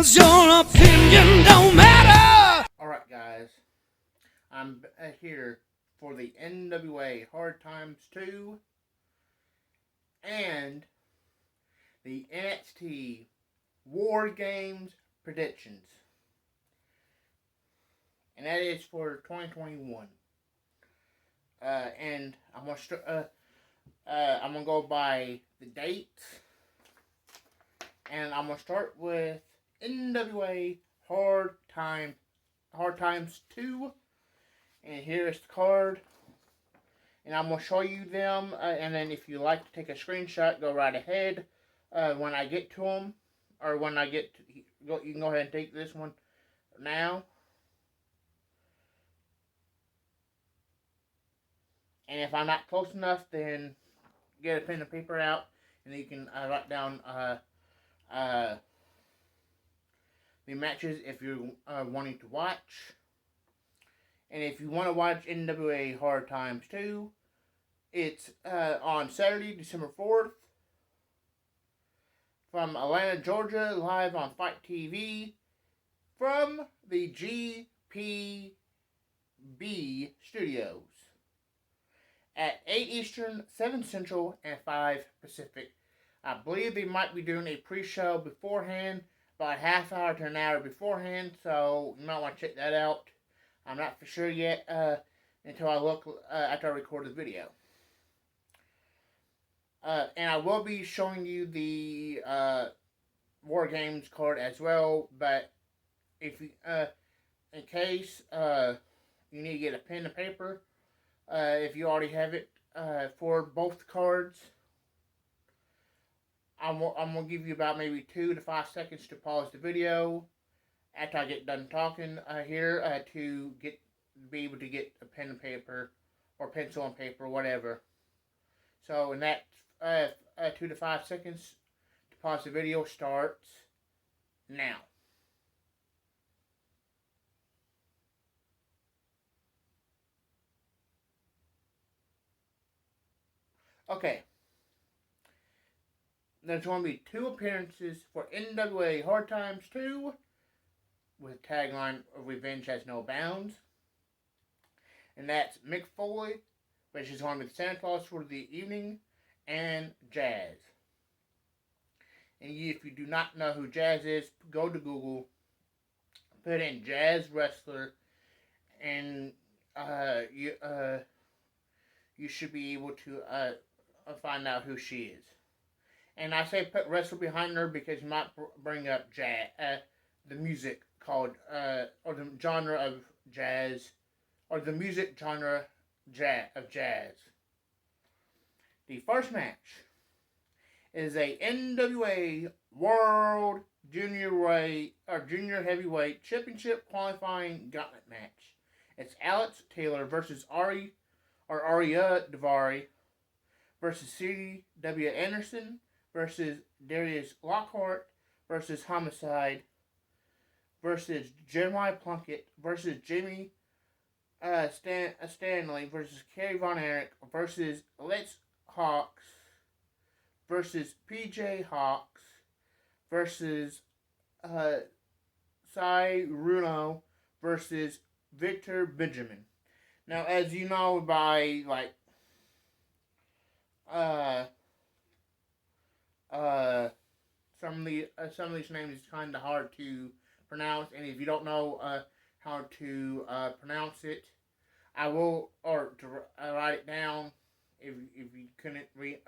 'cause your opinion don't matter. Alright guys, I'm here for the NWA Hard Times 2 and the NXT War Games predictions. And that is for 2021. And I'm gonna go by the dates. And I'm gonna start with NWA Hard Times 2. And here's the card. And I'm gonna show you them. And then if you like to take a screenshot, go right ahead. When I get to them, or when I get to, you can go ahead and take this one now. And if I'm not close enough, then get a pen and paper out, and you can write down the matches if you're wanting to watch. And if you want to watch NWA Hard Times 2, it's on Saturday, December 4th, from Atlanta, Georgia, live on Fight TV, from the GPB studios, at 8 Eastern, 7 Central, and 5 Pacific. I believe they might be doing a pre-show beforehand, about a half hour to an hour beforehand, so you might want to check that out. I'm not for sure yet until I look after I record the video. And I will be showing you the War Games card as well, but if you, in case you need to get a pen and paper, if you already have it for both cards, I'm going to give you about maybe 2 to 5 seconds to pause the video after I get done talking here to be able to get a pen and paper or pencil and paper, whatever. So in that 2 to 5 seconds to pause the video starts now. Okay. There's going to be 2 appearances for NWA Hard Times 2 with a tagline of Revenge Has No Bounds. And that's Mick Foley, which is going to be the Santa Claus for the evening, and Jazz. And if you do not know who Jazz is, go to Google, put in Jazz Wrestler, and you should be able to find out who she is. And I say put wrestler behind her because you might bring up jazz, the music called, or the genre of jazz, or the music genre of jazz. The first match is a NWA World Junior Heavyweight Championship qualifying gauntlet match. It's Alex Taylor versus Aria Daivari versus C.W. Anderson versus Darius Lockhart versus Homicide versus Jeremiah Plunkett versus Jamie Stanley versus Kerry Von Erich versus Lex Hawks versus PJ Hawks versus Cy Runo versus Victor Benjamin. Now, as you know by some of these names is kind of hard to pronounce, and if you don't know how to pronounce it, I will, or to write it down. If you couldn't get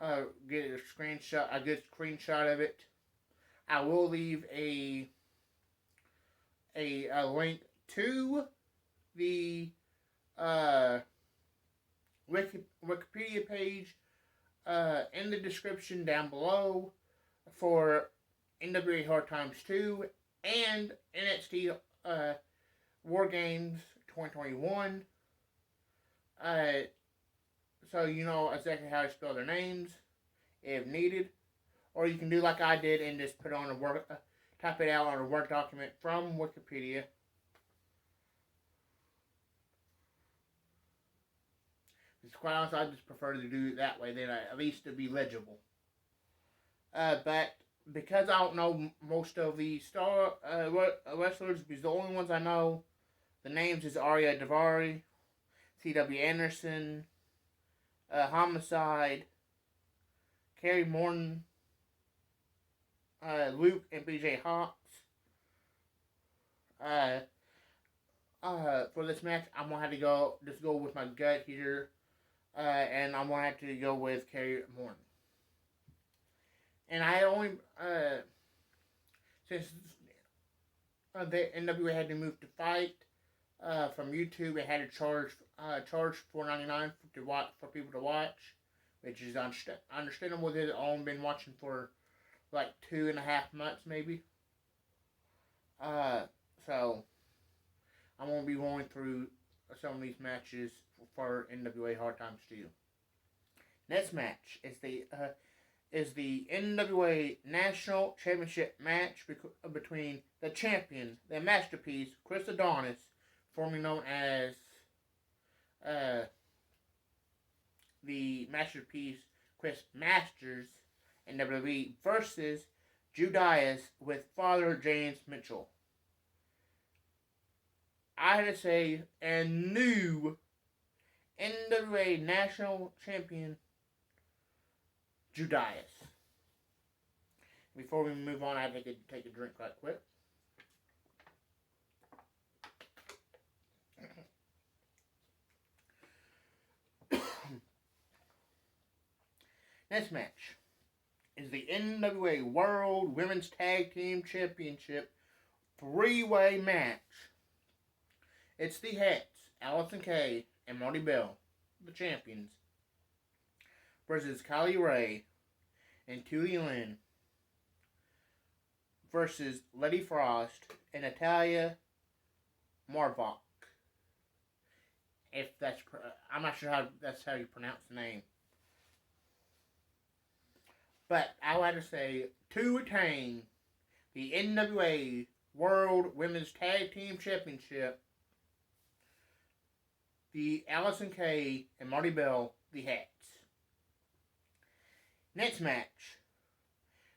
a good screenshot of it, I will leave a link to the Wikipedia page in the description down below for NWA Hard Times 2 and NXT War Games 2021. So you know exactly how to spell their names if needed. Or you can do like I did and just put on type it out on a Word document from Wikipedia. It's quite honest, I just prefer to do it that way, then at least to be legible. But because I don't know most of the star wrestlers, because the only ones I know, the names is Arya Davari, C.W. Anderson, Homicide, Kerry Morton, Luke and B.J. Hawks. For this match, I'm gonna have to go with my gut here, and I'm gonna have to go with Kerry Morton. And I only since the NWA had to move to Fight from YouTube, it had to charge $4.99 for people to watch, which is understandable. They've only been watching for like 2.5 months, maybe. So I'm gonna be going through some of these matches for NWA Hard Times 2. Next match is the NWA National Championship match between the champion, the masterpiece, Chris Adonis, formerly known as the masterpiece Chris Masters in WWE, versus Judas with Father James Mitchell. I had to say, a new NWA National Champion, Judas. Before we move on, I have to take a drink right quick. Next match is the NWA World Women's Tag Team Championship 3-way match. It's the Hets, Allison Kay and Marty Bell, the champions, versus Kylie Ray and Tootie Lynn, versus Letty Frost and Natalia Marvok. If that's, I'm not sure that's how you pronounce the name. But I would have to say, to retain the NWA World Women's Tag Team Championship, the Allison Kay and Marty Bell, the Hats. Next match,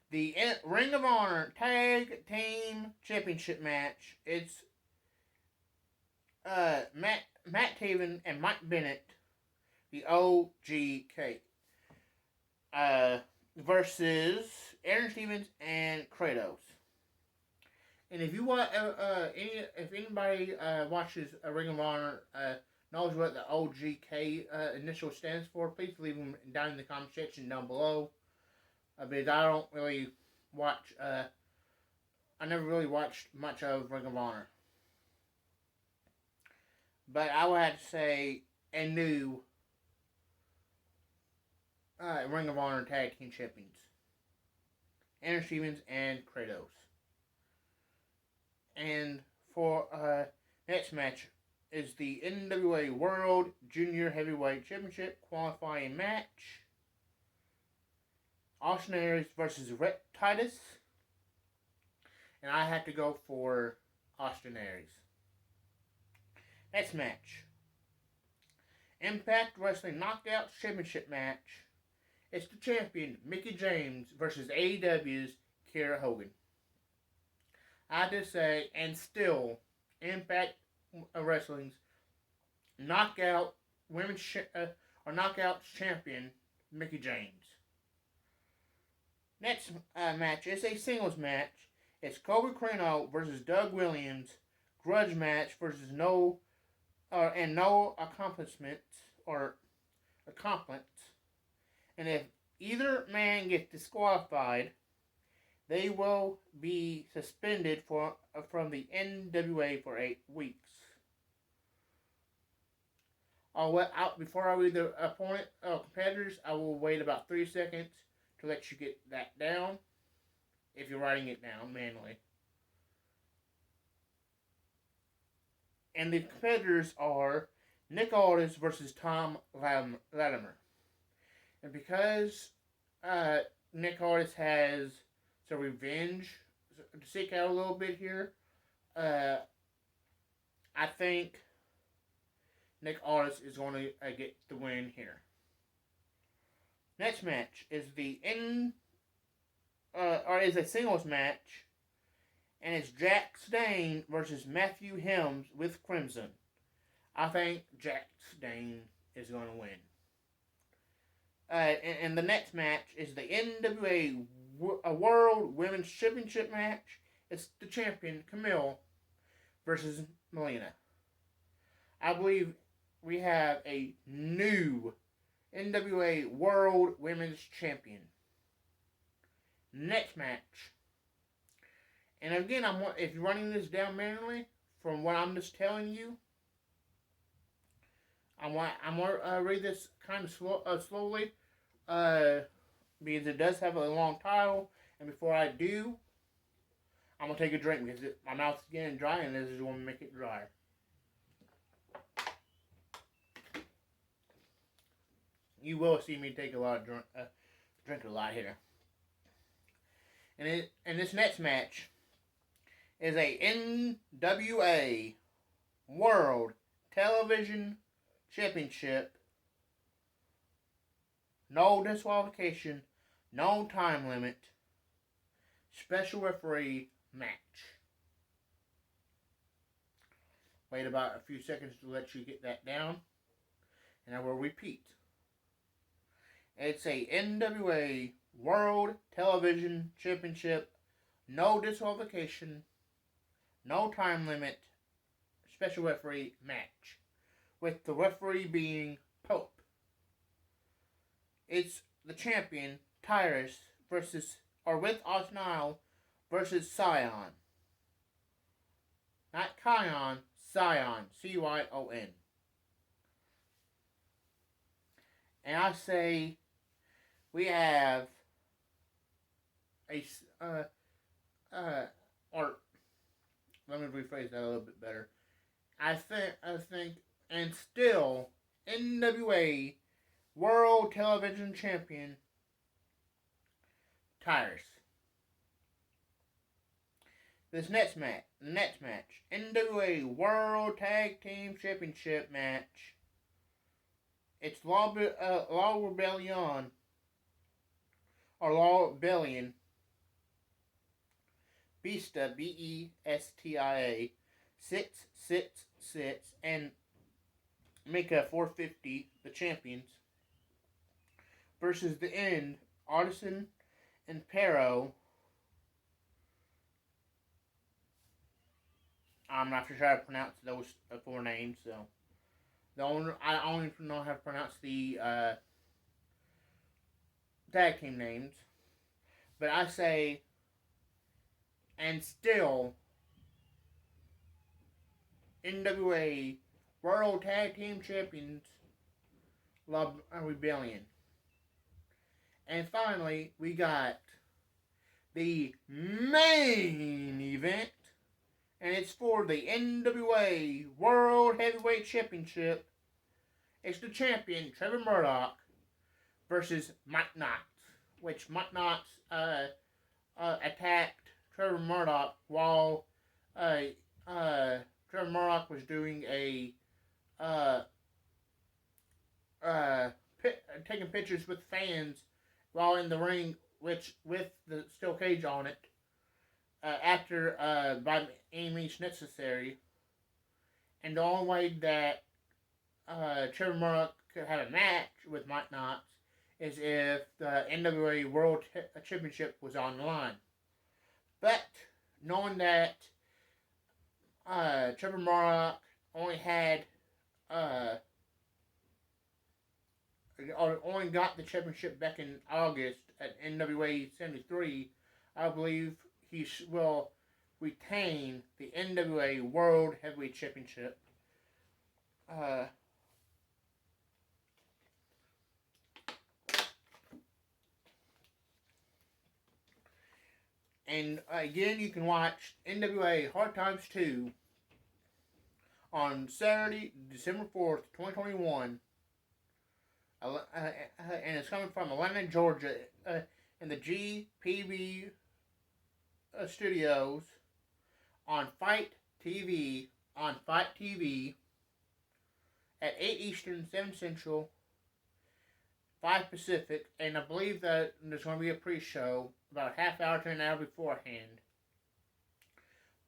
the Ring of Honor Tag Team Championship match. It's Matt Taven and Mike Bennett, the OGK, versus Aaron Stevens and Kratos. And if you want, if anybody watches Ring of Honor, knows what the OGK initial stands for, please leave them down in the comment section down below. Because I don't really watch, I never really watched much of Ring of Honor. But I would have to say a new Ring of Honor Tag Team Champions, Aaron Stevens and Kratos. And for next match is the NWA World Junior Heavyweight Championship qualifying match. Austin Aries versus Rhett Titus. And I have to go for Austin Aries. Next match, Impact Wrestling Knockouts Championship match. It's the champion, Mickie James, versus AEW's Kiera Hogan. I have to say, and still, Impact Wrestling's Knockout Women's or Knockouts champion, Mickie James. Next match is a singles match. It's Colby Crano versus Doug Williams. Grudge match versus no accomplishments or accomplishments. And if either man gets disqualified, they will be suspended from the NWA for 8 weeks. Before I read the competitors, I will wait about 3 seconds to let you get that down, if you're writing it down manually. And the competitors are Nick Aldis versus Tom Latimer. And because Nick Aldis has some revenge to seek out a little bit here, I think Nick Aldis is going to get the win here. Next match is the or is a singles match, and it's Jack Stane versus Matthew Helms with Crimson. I think Jack Stane is going to win. And the next match is the NWA World Women's Championship match. It's the champion, Camille, versus Melina. I believe we have a new NWA World Women's Champion. Next match. And again, if you're running this down manually, from what I'm just telling you, I'm going to read this kind of slowly, because it does have a long title. And before I do, I'm going to take a drink because my mouth's getting dry, and this is going to make it dry. You will see me take a lot of drink a lot here. And this next match is a NWA World Television Championship. No disqualification, no time limit, special referee match. Wait about a few seconds to let you get that down, and I will repeat. It's a NWA World Television Championship, no disqualification, no time limit, special referee match, with the referee being Pope. It's the champion, Tyrus, with Osnile versus Scion. Not Kion, Scion, C-Y-O-N. And I say we have or let me rephrase that a little bit better. I think, and still, NWA World Television Champion, Tyrus. This next match, NWA World Tag Team Championship match. It's Law Rebellion, or Law Rebellion, Besta, B-E-S-T-I-A, 666, and Mika 450, the champions, versus the End, Artisan and Pero. I'm not sure how to pronounce those four names, so I only know how to pronounce the tag team names. But I say, and still, NWA World Tag Team Champions, La Rebellion. And finally, we got the main event, and it's for the NWA World Heavyweight Championship. It's the champion, Trevor Murdoch, versus Mike Knox, which Mike Knox attacked Trevor Murdoch while Trevor Murdoch was doing taking pictures with fans while in the ring, which with the steel cage on it. After by any means necessary, and the only way that Trevor Murdoch could have a match with Mike Knox is if the NWA World Championship was on the line. But knowing that Trevor Murdoch only got the championship back in August at NWA 73, I believe he will retain the NWA World Heavyweight Championship. And again, you can watch NWA Hard Times 2 on Saturday, December 4th, 2021. And it's coming from Atlanta, Georgia, in the GPB studios on Fight TV at 8 Eastern, 7 Central, 5 Pacific, and I believe that there's going to be a pre-show about a half hour to an hour beforehand.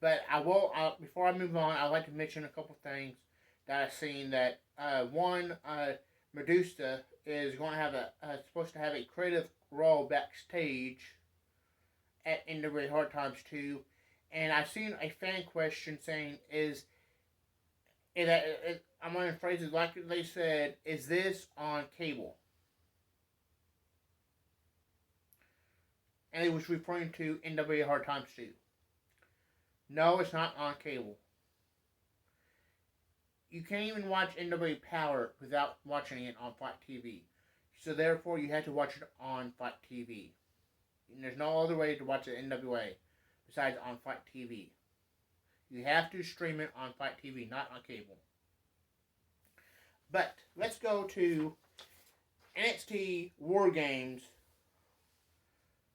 But I will, before I move on, I'd like to mention a couple things that I've seen. That one, Medusa is going to have supposed to have a creative role backstage at NWA Hard Times 2, and I've seen a fan question saying, I'm going to phrase it like they said, is this on cable? And it was referring to NWA Hard Times 2. No, it's not on cable. You can't even watch NWA Power without watching it on Fight TV. So therefore, you have to watch it on Fight TV. And there's no other way to watch the NWA besides on Fight TV. You have to stream it on Fight TV, not on cable. But let's go to NXT War Games,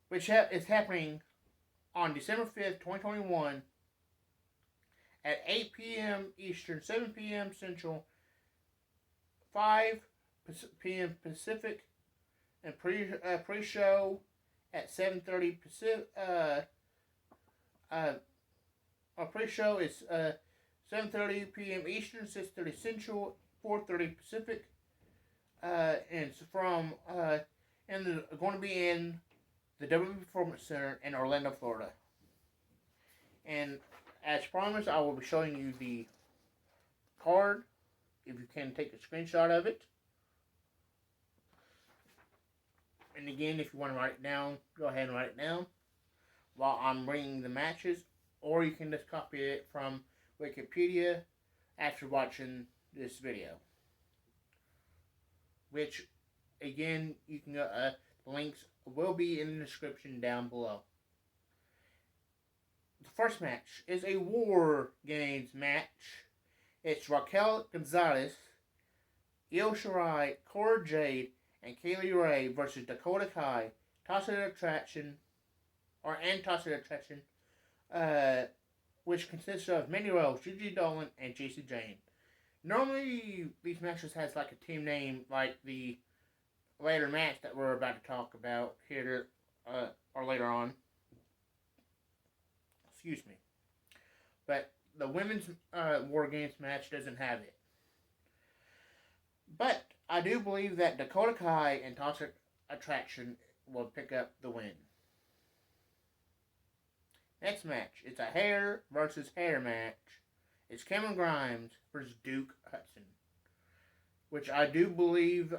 which is happening on December 5th, 2021 at 8 p.m. Eastern, 7 p.m. Central, 5 p.m. Pacific, and pre-show at 7:30 Pacific. Our pre-show is 7:30 p.m. Eastern, 6:30 Central, 4:30 Pacific, and it's from and they're going to be in the WWE Performance Center in Orlando, Florida. And as promised, I will be showing you the card. If you can take a screenshot of it. And again, if you want to write it down, go ahead and write it down while I'm bringing the matches. Or you can just copy it from Wikipedia after watching this video. Which, again, you can go, the links will be in the description down below. The first match is a War Games match. It's Raquel Gonzalez, Io Shirai, Cora Jade, and Kaylee Ray versus Dakota Kai, Toxic Attraction, which consists of Mandy Rose, Gigi Dolan, and JC Jane. Normally, these matches has like a team name, like the later match that we're about to talk about here, or later on. Excuse me. But the women's War Games match doesn't have it. But I do believe that Dakota Kai and Toxic Attraction will pick up the win. Next match, it's a hair versus hair match. It's Cameron Grimes versus Duke Hudson. Which I do believe,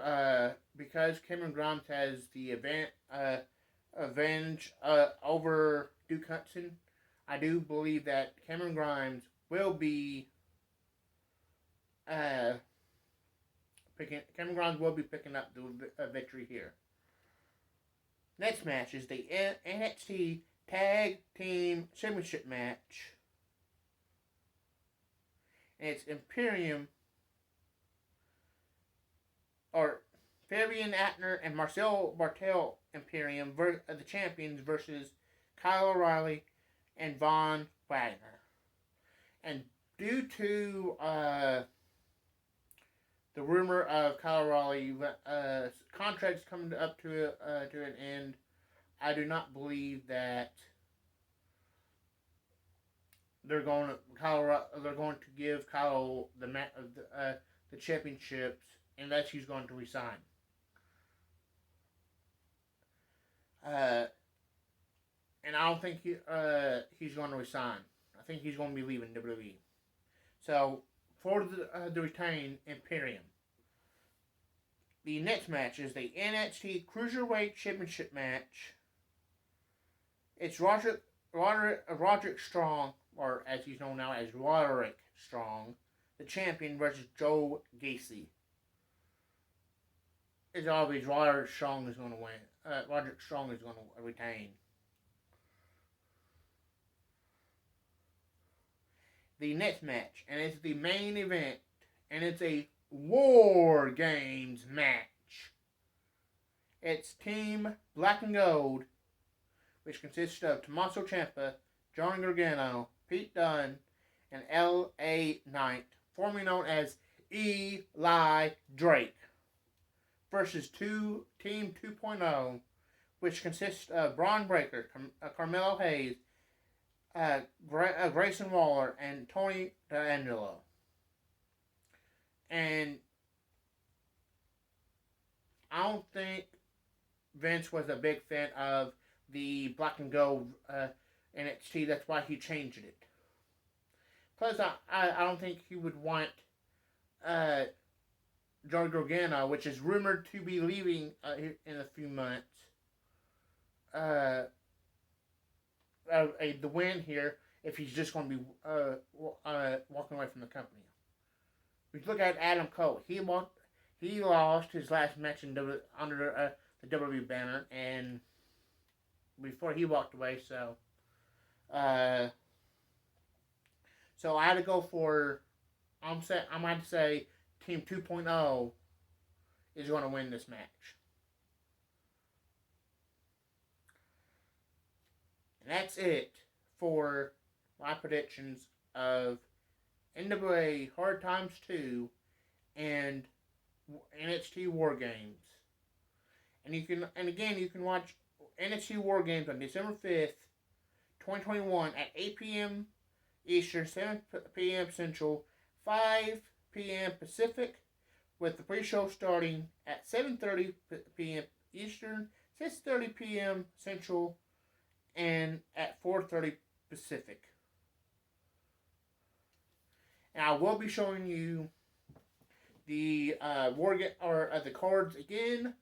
because Cameron Grimes has the advantage over Duke Hudson, I do believe that Cameron Grimes will be picking up the victory here. Next match is the NXT Tag Team Championship match. And it's Fabian Atner and Marcel Bartel Imperium, the champions, versus Kyle O'Reilly and Von Wagner. And due to the rumor of Kyle O'Reilly contracts coming up to an end, I do not believe that they're going to give Kyle the championships unless he's going to resign. And I don't think he's going to resign. I think he's going to be leaving WWE. So, for the retained Imperium, the next match is the NXT Cruiserweight Championship match. It's Roderick Strong, or as he's known now as Roderick Strong, the champion, versus Joe Gacy. It's obvious Roderick Strong is going to win. Roderick Strong is going to retain. The next match, and it's the main event, and it's a War Games match. It's Team Black and Gold, which consists of Tommaso Ciampa, Johnny Gargano, Pete Dunne, and L.A. Knight, formerly known as Eli Drake, versus Team 2.0, which consists of Braun Breaker, Carmelo Hayes, Grayson Waller, and Tony D'Angelo. And I don't think Vince was a big fan of the black and gold NXT. That's why he changed it. Plus, I don't think he would want Johnny Gargano, which is rumored to be leaving in a few months, the win here if he's just going to be walking away from the company. We look at Adam Cole. He lost his last match under the WWE banner, and before he walked away, so I had to go for. I'm going to say Team 2.0 is going to win this match. And that's it for my predictions of NWA Hard Times 2 and NXT War Games. And you can watch NXT War Games on December 5th, 2021 at 8 p.m. Eastern, 7 p.m. Central, 5 p.m. Pacific, with the pre-show starting at 7:30 p.m. Eastern, 6:30 p.m. Central, and at 4:30 Pacific. And I will be showing you the the cards again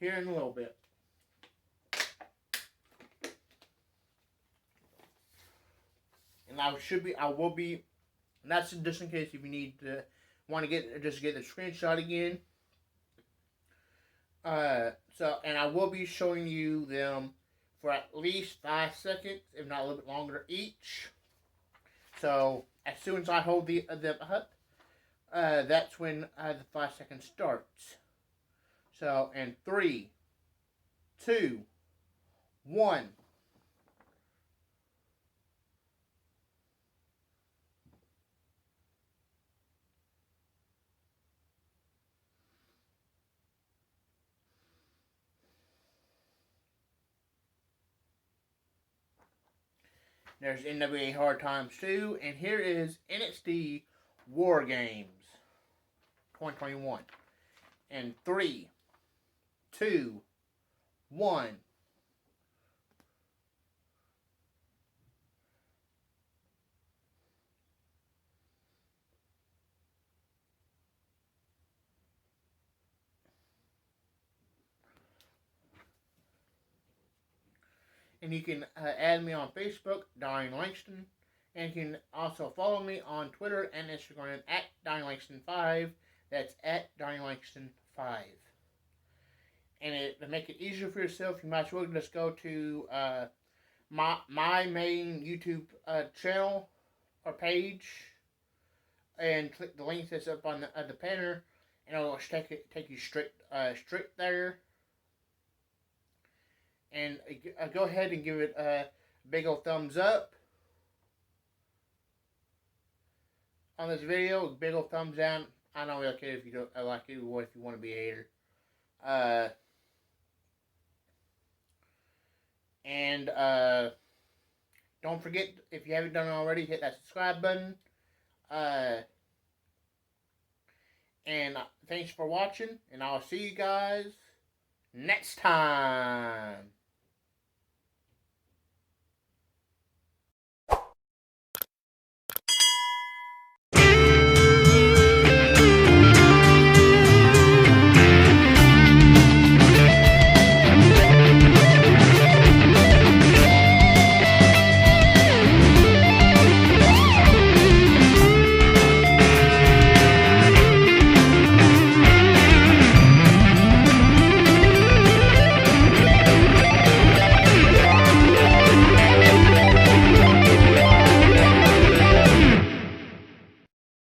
here in a little bit. And and that's just in case if you want to get the screenshot again. And I will be showing you them for at least 5 seconds, if not a little bit longer each. So as soon as I hold them up, that's when the 5 seconds starts. So, in 3, 2, 1. There's NWA Hard Times 2, and here is NXT War Games 2021. And 3, 2, 1. And you can add me on Facebook, Donnie Langston. And you can also follow me on Twitter and Instagram at Donnie Langston 5. That's at Donnie Langston 5. And to make it easier for yourself, you might as well just go to my main YouTube channel or page and click the link that's up on the banner, and it'll take you straight there. And go ahead and give it a big old thumbs up on this video. Big old thumbs down. I don't really care if you don't like it or if you want to be a hater. And don't forget, if you haven't done it already, hit that subscribe button. And thanks for watching, and I'll see you guys next time.